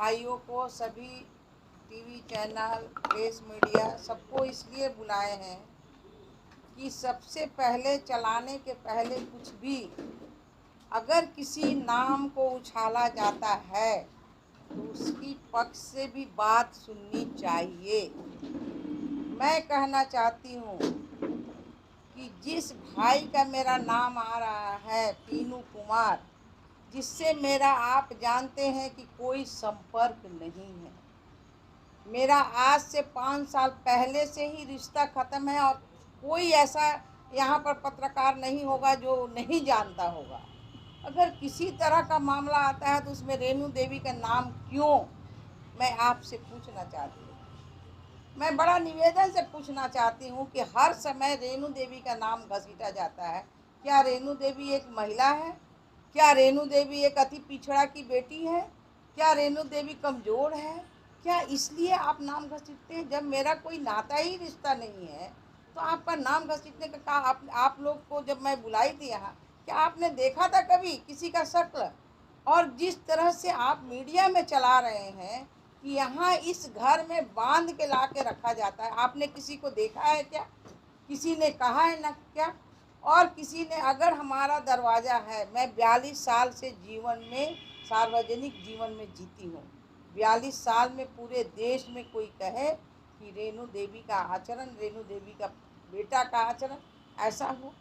भाइयों को, सभी टीवी चैनल, प्रेस मीडिया, सबको इसलिए बुलाए हैं कि सबसे पहले चलाने के पहले कुछ भी अगर किसी नाम को उछाला जाता है तो उसकी पक्ष से भी बात सुननी चाहिए। मैं कहना चाहती हूँ कि जिस भाई का मेरा नाम आ रहा है, पीनू कुमार, जिससे मेरा आप जानते हैं कि कोई संपर्क नहीं है, मेरा आज से 5 साल पहले से ही रिश्ता ख़त्म है और कोई ऐसा यहाँ पर पत्रकार नहीं होगा जो नहीं जानता होगा। अगर किसी तरह का मामला आता है तो उसमें रेणु देवी का नाम क्यों, मैं आपसे पूछना चाहती हूँ। मैं बड़ा निवेदन से पूछना चाहती हूँ कि हर समय रेणु देवी का नाम घसीटा जाता है। क्या रेणु देवी एक महिला है? क्या रेणु देवी एक अति पिछड़ा की बेटी है? क्या रेणु देवी कमज़ोर है? क्या इसलिए आप नाम घसीटते हैं? जब मेरा कोई नाता ही रिश्ता नहीं है तो आपका नाम घसीटने का आप लोग को जब मैं बुलाई थी यहाँ, क्या आपने देखा था कभी किसी का शक्ल? और जिस तरह से आप मीडिया में चला रहे हैं कि यहाँ इस घर में बांध के ला के रखा जाता है, आपने किसी को देखा है क्या? किसी ने कहा है ना क्या? और किसी ने, अगर हमारा दरवाज़ा है, मैं 42 साल से जीवन में, सार्वजनिक जीवन में जीती हूँ, 42 साल में पूरे देश में कोई कहे कि रेणु देवी का आचरण, रेणु देवी का बेटा का आचरण ऐसा हो,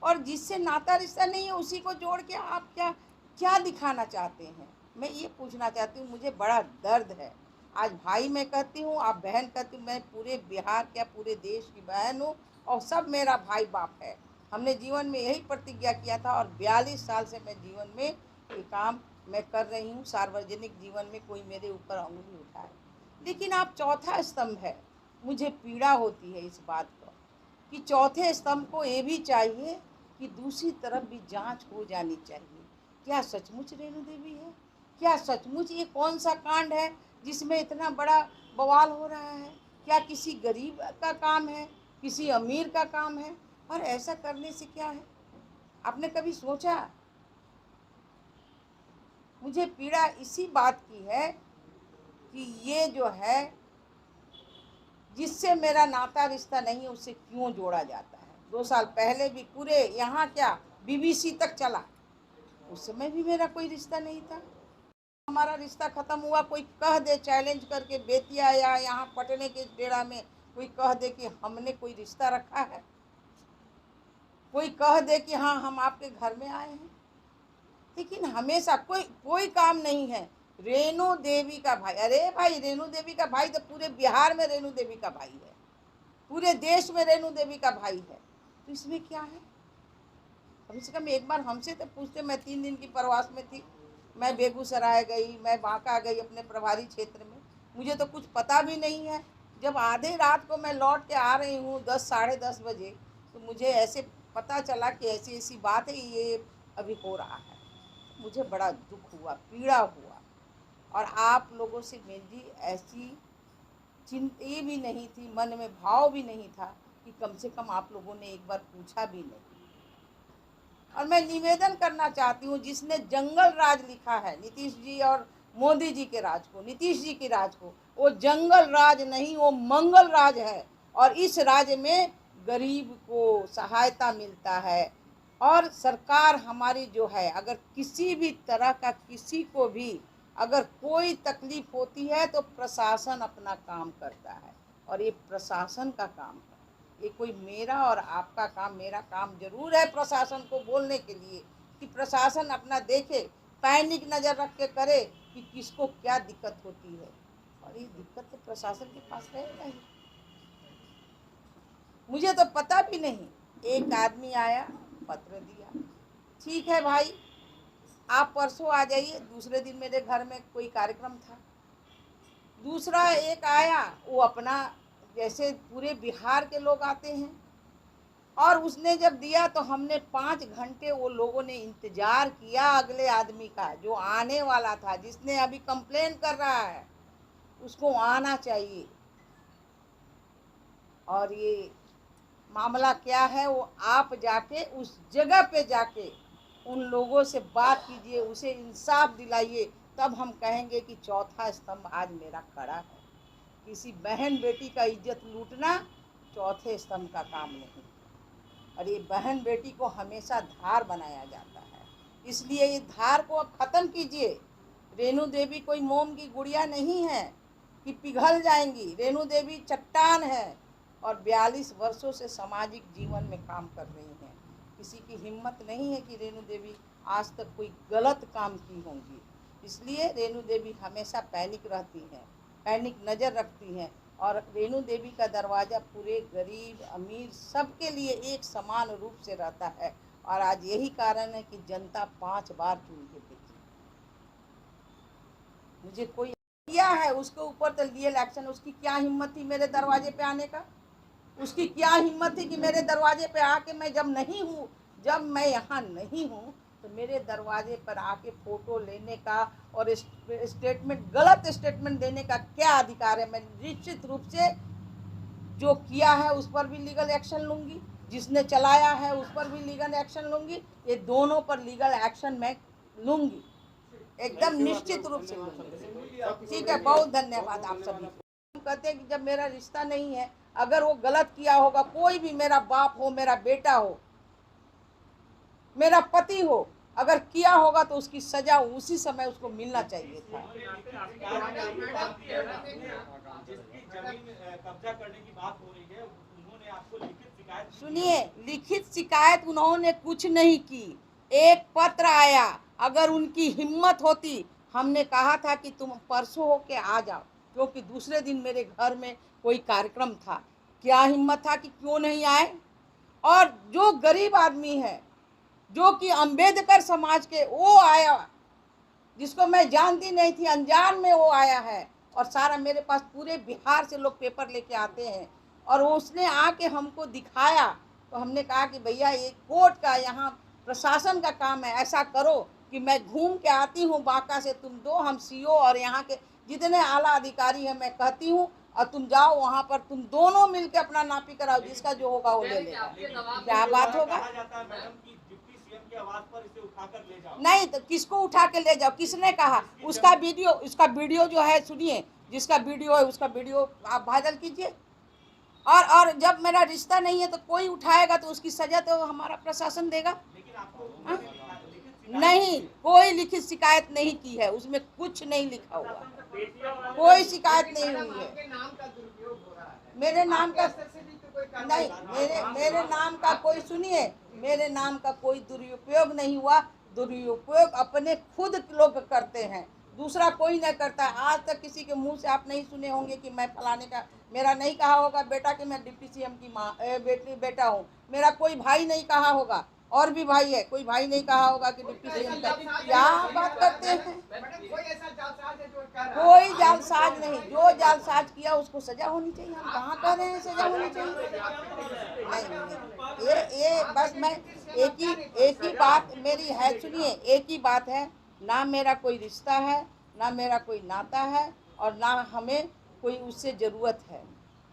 और जिससे नाता रिश्ता नहीं है उसी को जोड़ के आप क्या क्या दिखाना चाहते हैं? मैं ये पूछना चाहती हूँ। मुझे बड़ा दर्द है। आज भाई मैं कहती हूँ, आप बहन कहती हूँ, मैं पूरे बिहार क्या पूरे देश की बहन हूँ और सब मेरा भाई बाप है। हमने जीवन में यही प्रतिज्ञा किया था और 42 साल से मैं जीवन में ये काम मैं कर रही हूँ। सार्वजनिक जीवन में कोई मेरे ऊपर उंगली उठाए, लेकिन आप चौथा स्तंभ है। मुझे पीड़ा होती है इस बात को कि चौथे स्तंभ को ये भी चाहिए कि दूसरी तरफ भी जांच हो जानी चाहिए। क्या सचमुच रेणु देवी है? क्या सचमुच ये कौन सा कांड है जिसमें इतना बड़ा बवाल हो रहा है? क्या किसी गरीब का काम है, किसी अमीर का काम है? और ऐसा करने से क्या है? आपने कभी सोचा? मुझे पीड़ा इसी बात की है कि ये जो है, जिससे मेरा नाता रिश्ता नहीं है उससे क्यों जोड़ा जाता है। 2 साल पहले भी पूरे यहाँ क्या बीबीसी तक चला, उस समय भी मेरा कोई रिश्ता नहीं था। हमारा रिश्ता ख़त्म हुआ, कोई कह दे चैलेंज करके बेतिया या यहाँ पटने के डेरा में कोई कह दे कि हमने कोई रिश्ता रखा है, कोई कह दे कि हाँ हम आपके घर में आए हैं, लेकिन हमेशा कोई काम नहीं है। रेणु देवी का भाई, अरे भाई रेणु देवी का भाई तो पूरे बिहार में रेणु देवी का भाई है, पूरे देश में रेणु देवी का भाई है, तो इसमें क्या है? कम से कम एक बार हमसे तो पूछते। मैं 3 दिन की प्रवास में थी, मैं बेगूसराय गई, मैं बांका गई अपने प्रभारी क्षेत्र में, मुझे तो कुछ पता भी नहीं है। जब आधे रात को मैं लौट के आ रही हूँ 10 साढ़े 10 बजे, तो मुझे ऐसे पता चला कि ऐसी ऐसी बात है, ये अभी हो रहा है। मुझे बड़ा दुख हुआ, पीड़ा हुआ, और आप लोगों से मेरी ऐसी चिंता भी नहीं थी, मन में भाव भी नहीं था कि कम से कम आप लोगों ने एक बार पूछा भी नहीं। और मैं निवेदन करना चाहती हूँ, जिसने जंगल राज लिखा है, नीतीश जी और मोदी जी के राज को, नीतीश जी के राज को, वो जंगल राज नहीं, वो मंगल राज है। और इस राज्य में गरीब को सहायता मिलता है, और सरकार हमारी जो है, अगर किसी भी तरह का किसी को भी अगर कोई तकलीफ होती है तो प्रशासन अपना काम करता है, और ये प्रशासन का काम है। ये कोई मेरा और आपका काम, मेरा काम जरूर है प्रशासन को बोलने के लिए कि प्रशासन अपना देखे, पैनिक नज़र रख के करे कि किसको क्या दिक्कत होती है, और ये दिक्कत तो प्रशासन के पास है नहीं। मुझे तो पता भी नहीं, एक आदमी आया, पत्र दिया, ठीक है भाई आप परसों आ जाइए। दूसरे दिन मेरे घर में कोई कार्यक्रम था। दूसरा एक आया, वो अपना, जैसे पूरे बिहार के लोग आते हैं, और उसने जब दिया तो हमने 5 घंटे वो लोगों ने इंतजार किया अगले आदमी का, जो आने वाला था, जिसने अभी कंप्लेन कर रहा है, उसको आना चाहिए। और ये मामला क्या है, वो आप जाके उस जगह पे जाके उन लोगों से बात कीजिए, उसे इंसाफ दिलाइए तब हम कहेंगे कि चौथा स्तंभ आज मेरा खड़ा है। किसी बहन बेटी का इज्जत लूटना चौथे स्तंभ का काम नहीं, और ये बहन बेटी को हमेशा धार बनाया जाता है। इसलिए ये धार को अब खत्म कीजिए। रेणु देवी कोई मोम की गुड़िया नहीं है कि पिघल जाएंगी। रेणु देवी चट्टान है और 42 वर्षों से सामाजिक जीवन में काम कर रही हैं। किसी की हिम्मत नहीं है कि रेणु देवी आज तक कोई गलत काम की होंगी। इसलिए रेणु देवी हमेशा पैनिक रहती हैं, पैनिक नज़र रखती हैं, और रेणु देवी का दरवाज़ा पूरे गरीब अमीर सबके लिए एक समान रूप से रहता है। और आज यही कारण है कि जनता 5 बार चुन के देखी। मुझे कोई किया है उसके ऊपर तो लीगल एक्शन। उसकी क्या हिम्मत थी मेरे दरवाजे पे आने का? उसकी क्या हिम्मत थी कि मेरे दरवाजे पे आके, मैं जब नहीं हूँ, जब मैं यहाँ नहीं हूँ, तो मेरे दरवाजे पर आके फ़ोटो लेने का और स्टेटमेंट, गलत स्टेटमेंट देने का क्या अधिकार है? मैं निश्चित रूप से जो किया है उस पर भी लीगल एक्शन लूँगी, जिसने चलाया है उस पर भी लीगल एक्शन लूँगी। ये दोनों पर लीगल एक्शन मैं लूँगी, एकदम निश्चित रूप से लूँगी। ठीक है, बहुत धन्यवाद आप सभी को। कहते हैं कि जब मेरा रिश्ता नहीं है, अगर वो गलत किया होगा, कोई भी, मेरा बाप हो, मेरा बेटा हो, मेरा पति हो, अगर किया होगा तो उसकी सजा उसी समय उसको मिलना चाहिए था। सुनिए, लिखित शिकायत उन्होंने कुछ नहीं की, एक पत्र आया। अगर उनकी हिम्मत होती, हमने कहा था कि तुम परसों होके आ जाओ, क्योंकि दूसरे दिन मेरे घर में कोई कार्यक्रम था। क्या हिम्मत था कि क्यों नहीं आए? और जो गरीब आदमी है, जो कि अंबेडकर समाज के, वो आया, जिसको मैं जानती नहीं थी, अनजान में वो आया है। और सारा मेरे पास पूरे बिहार से लोग पेपर लेके आते हैं, और उसने आके हमको दिखाया। तो हमने कहा कि भैया ये कोर्ट का, यहाँ प्रशासन का काम है, ऐसा करो कि मैं घूम के आती हूँ बांका से, तुम दो, हम सीओ और यहाँ के जितने आला अधिकारी हैं मैं कहती हूँ, और तुम जाओ वहाँ पर, तुम दोनों मिलकर अपना नापी कराओ, जिसका जो होगा वो ले लेगा। क्या बात होगा? नहीं तो किसको उठा के ले जाओ? किसने कहा? उसका वीडियो जो है, सुनिए, जिसका वीडियो है उसका वीडियो आप वायरल कीजिए। और जब मेरा रिश्ता नहीं है तो कोई उठाएगा तो उसकी सजा तो हमारा प्रशासन देगा। नहीं, कोई लिखित शिकायत नहीं की है, उसमें कुछ नहीं लिखा हुआ, कोई शिकायत नहीं हुई है। मेरे नाम का नहीं, मेरे नाम का कोई, सुनिए, मेरे नाम का कोई दुरुपयोग नहीं हुआ। दुरुपयोग अपने खुद लोग करते हैं, दूसरा कोई नहीं करता। आज तक किसी के मुंह से आप नहीं सुने होंगे कि मैं फलाने का, मेरा नहीं कहा होगा बेटा कि मैं डिप्टी सीएम की माँ बेटा हूँ। मेरा कोई भाई नहीं कहा होगा, और भी भाई है, कोई भाई नहीं कहा होगा कि डिप्टी सीएम का। क्या बात करते हैं? कोई जालसाज नहीं, जो जालसाज किया उसको सजा होनी चाहिए। हम कहाँ कह रहे हैं सजा होनी चाहिए? नहीं, ये बस मैं एक ही बात मेरी है, सुनिए, एक ही बात है, ना मेरा कोई रिश्ता है, ना मेरा कोई नाता है, और ना हमें कोई उससे ज़रूरत है।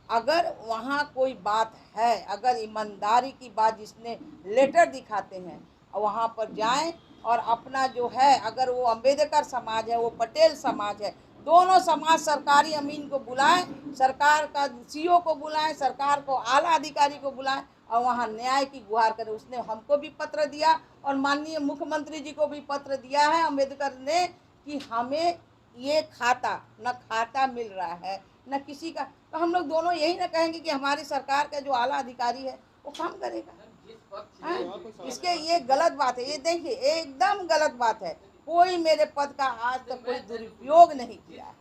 अगर वहाँ कोई बात है, अगर ईमानदारी की बात, जिसने लेटर दिखाते हैं, वहाँ पर जाएं और अपना जो है, अगर वो अंबेडकर समाज है, वो पटेल समाज है, दोनों समाज सरकारी अमीन को बुलाएं, सरकार का सीओ को बुलाएं, सरकार को आला अधिकारी को बुलाएं, और वहाँ न्याय की गुहार करें। उसने हमको भी पत्र दिया और माननीय मुख्यमंत्री जी को भी पत्र दिया है अम्बेडकर ने, कि हमें ये खाता मिल रहा है, न किसी का। तो हम लोग दोनों यही ना कहेंगे कि हमारी सरकार का जो आला अधिकारी है वो काम करेगा। इसके ये गलत बात है, ये देखिए एकदम गलत बात है। कोई मेरे पद का आज तक कोई दुरुपयोग नहीं किया है।